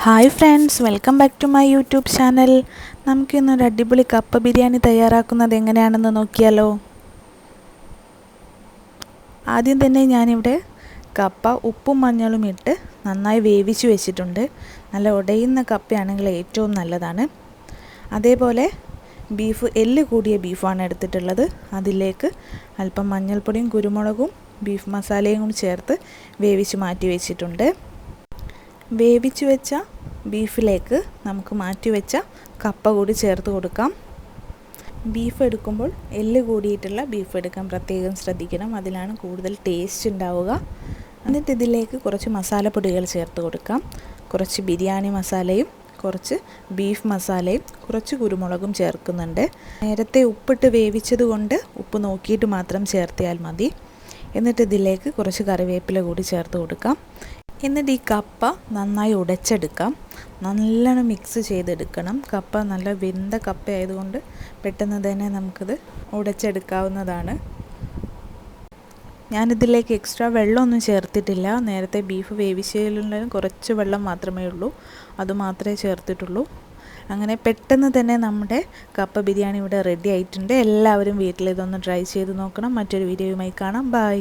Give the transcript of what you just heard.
Hi friends, welcome back to my YouTube channel. നമുക്കിന്നൊരു അടിപൊളി കപ്പ ബിരിയാണി തയ്യാറാക്കുന്നത് എങ്ങനെയാണെന്ന് നോക്കിയാലോ. ആദ്യം തന്നെ ഞാനിവിടെ കപ്പ ഉപ്പും മഞ്ഞളും ഇട്ട് നന്നായി വേവിച്ച് വെച്ചിട്ടുണ്ട്. നല്ല ഉടയുന്ന കപ്പയാണെങ്കിൽ ഏറ്റവും നല്ലതാണ്. അതേപോലെ ബീഫ്, എല്ല് കൂടിയ ബീഫാണ് എടുത്തിട്ടുള്ളത്. അതിലേക്ക് അല്പം മഞ്ഞൾപ്പൊടിയും കുരുമുളകും ബീഫ് മസാലയും കൂടി ചേർത്ത് വേവിച്ച് മാറ്റി വെച്ചിട്ടുണ്ട്. വേവിച്ച് വെച്ച ബീഫിലേക്ക് നമുക്ക് മാറ്റി വെച്ച കപ്പ കൂടി ചേർത്ത് കൊടുക്കാം. ബീഫ് എടുക്കുമ്പോൾ എല്ല് കൂടിയിട്ടുള്ള ബീഫ് എടുക്കാൻ പ്രത്യേകം ശ്രദ്ധിക്കണം, അതിലാണ് കൂടുതൽ ടേസ്റ്റ് ഉണ്ടാവുക. എന്നിട്ട് ഇതിലേക്ക് കുറച്ച് മസാലപ്പൊടികൾ ചേർത്ത് കൊടുക്കാം. കുറച്ച് ബിരിയാണി മസാലയും കുറച്ച് ബീഫ് മസാലയും കുറച്ച് കുരുമുളകും ചേർക്കുന്നുണ്ട്. നേരത്തെ ഉപ്പിട്ട് വേവിച്ചത് കൊണ്ട് ഉപ്പ് നോക്കിയിട്ട് മാത്രം ചേർത്തിയാൽ മതി. എന്നിട്ട് ഇതിലേക്ക് കുറച്ച് കറിവേപ്പില കൂടി ചേർത്ത് കൊടുക്കാം. എന്നിട്ട് ഈ കപ്പ നന്നായി ഉടച്ചെടുക്കാം. നല്ലോണം മിക്സ് ചെയ്തെടുക്കണം. കപ്പ നല്ല വെന്ത കപ്പ ആയതുകൊണ്ട് പെട്ടെന്ന് തന്നെ നമുക്കിത് ഉടച്ചെടുക്കാവുന്നതാണ്. ഞാനിതിലേക്ക് എക്സ്ട്രാ വെള്ളമൊന്നും ചേർത്തിട്ടില്ല. നേരത്തെ ബീഫ് വേവിച്ചതിലുണ്ടായും കുറച്ച് വെള്ളം മാത്രമേ ഉള്ളൂ, അതുമാത്രമേ ചേർത്തിട്ടുള്ളൂ. അങ്ങനെ പെട്ടെന്ന് തന്നെ നമ്മുടെ കപ്പ ബിരിയാണി ഇവിടെ റെഡി ആയിട്ടുണ്ട്. എല്ലാവരും വീട്ടിൽ ഇതൊന്ന് ട്രൈ ചെയ്ത് നോക്കണം. മറ്റൊരു വീഡിയോയുമായി കാണാം. ബൈ.